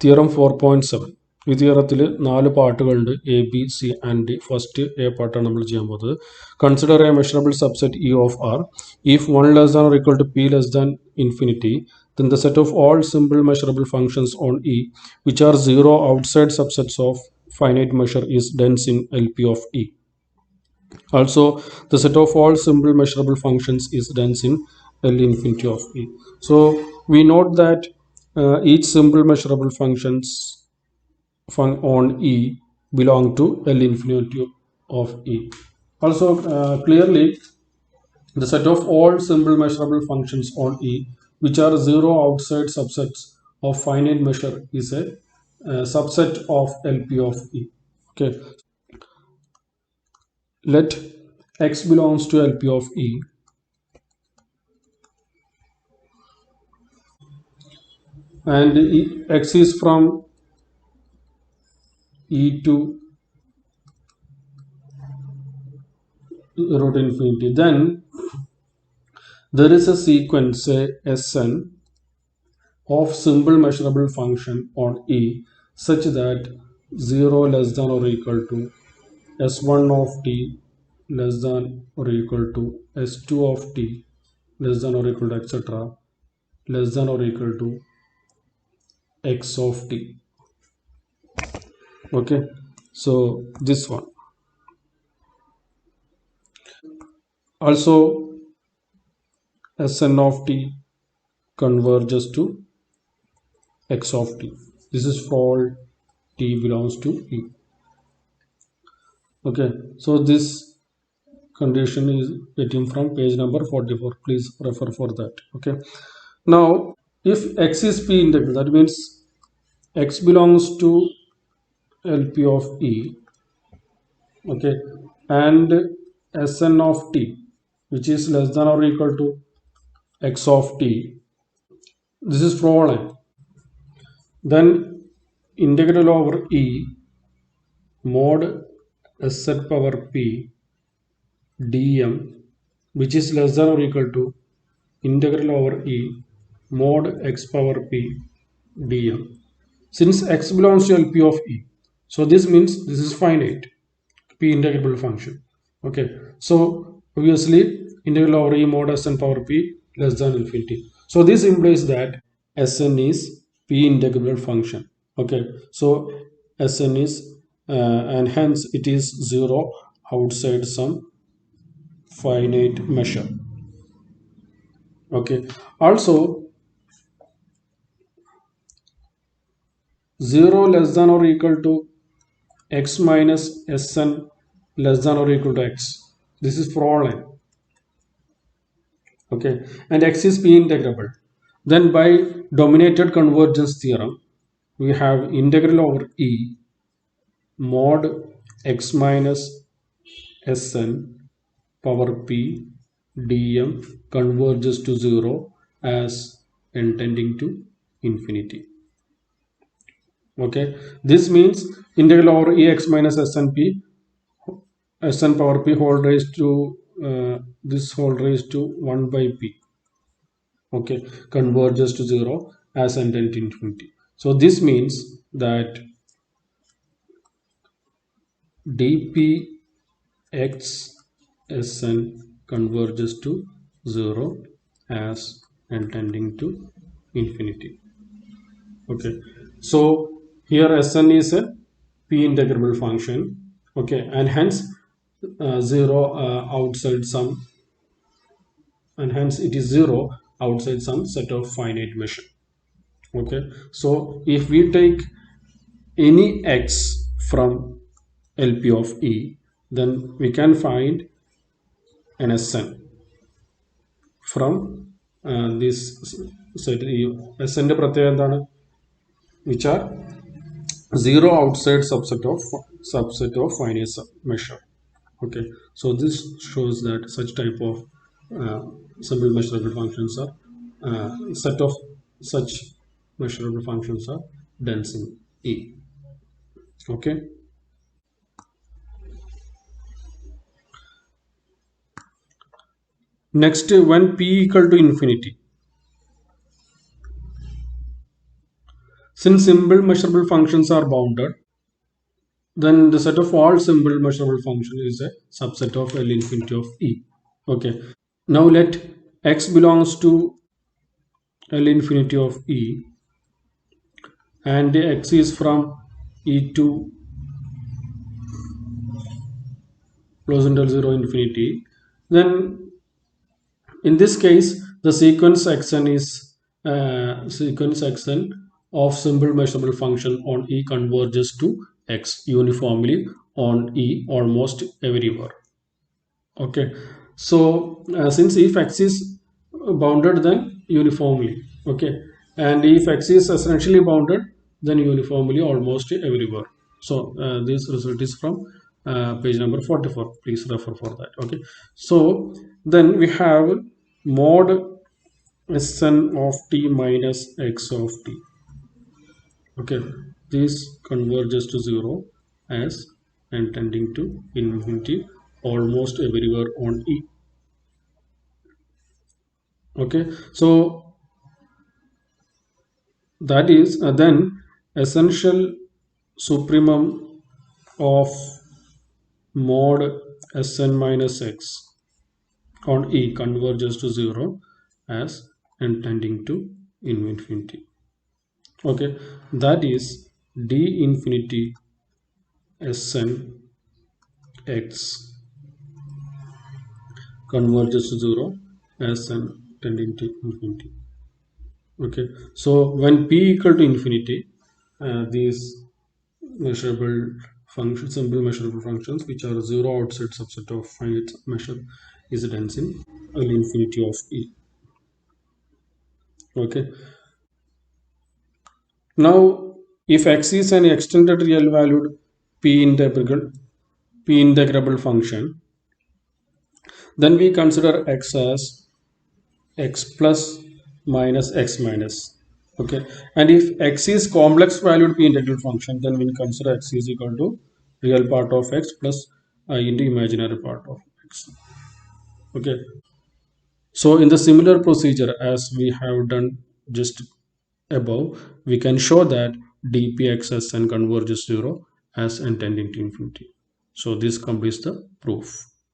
Theorem 4.7. ഈ തിയറത്തിൽ 4 പാർട്ടുകളുണ്ട്, A B C and D. First A പാർട്ടാണ് നമ്മൾ ചെയ്യാൻ പോകുന്നത്. Consider a measurable subset E of R. If 1 less than or equal to p less than infinity, then the set of all simple measurable functions on E which are zero outside subsets of finite measure is dense in LP of E. Also, the set of all simple measurable functions is dense in L infinity of E. So we note that each simple measurable functions on E belong to L infinity of E. Also, clearly the set of all simple measurable functions on E which are zero outside subsets of finite measure is a subset of LP of E. Okay, let X belongs to LP of E and X is from E to 0 to infinity. Then there is a sequence, say Sn, of simple measurable function on E such that 0 less than or equal to S1 of t less than or equal to S2 of t less than or equal to etc. less than or equal to x of t. Okay, so this one. Also, Sn of t converges to x of t. This is for all t belongs to E. Okay, so this condition is getting from page number 44. Please refer for that. Okay, now if X is P integral, that means X belongs to LP of E. Okay, and Sn of t which is less than or equal to x of t, this is for all n. Then integral over E mod Sz power p dm which is less than or equal to integral over E mod x power p dm. Since X belongs to LP of E, so this means this is finite p integrable function. Okay, so obviously integral over E mod Sn power p less than infinity. So this implies that Sn is p integrable function. Okay, so Sn is and hence it is zero outside some finite measure. Okay, also 0 less than or equal to x minus Sn less than or equal to x, this is for all n. Okay, and x is p integrable. Then by dominated convergence theorem we have integral over E mod x minus Sn power p dm converges to 0 as n tending to infinity. Okay, this means integral over Ex minus Sn p Sn power p whole raised to this whole raised to 1 by p, okay, converges to 0 as n tends to infinity. So this means that dpx Sn converges to 0 as n tending to infinity. Okay, so here Sn is a p integrable function. Okay, and hence 0 outside some, and hence it is 0 outside some set of finite measure. Okay, so if we take any x from LP of E, then we can find an Sn from this set. Sn ന്റെ പ്രത്യേകത എന്താണ്? Which are zero outside subset of finite measure. Okay, so this shows that such type of simple measurable functions are set of such measurable functions are dense in E. Okay, next, when p equal to infinity, Since simple measurable functions are bounded, then the set of all simple measurable function is a subset of L infinity of E. Okay. Now let x belongs to L infinity of E and the x is from E to close until 0 infinity. Then in this case, the sequence xn is sequence xn of simple measurable function on E converges to x uniformly on E almost everywhere. Okay, so since if x is bounded, then uniformly. Okay, and if x is essentially bounded, then uniformly almost everywhere. So this result is from page number 44. Please refer for that. Okay, so then we have mod Sn of t minus x of t. Okay, this converges to 0 as and tending to infinity almost everywhere on E. Okay, so that is then essential supremum of mod Sn minus x on E converges to 0 as and tending to infinity. Okay, that is d infinity Sn x converges to 0 as n tending to infinity. Okay, so when p equal to infinity, these measurable functions, simple measurable functions, which are 0 outside subset of finite measure, is dense in L infinity of E. Okay, now if x is an extended real valued p integrable function, then we consider x as x plus minus x minus. Okay, and if x is complex valued p integral function, then we consider x is equal to real part of x plus into imaginary part of x. Okay, so in the similar procedure as we have done just above, we can show that dpxsn converges 0 as n tending to infinity. So this completes the proof.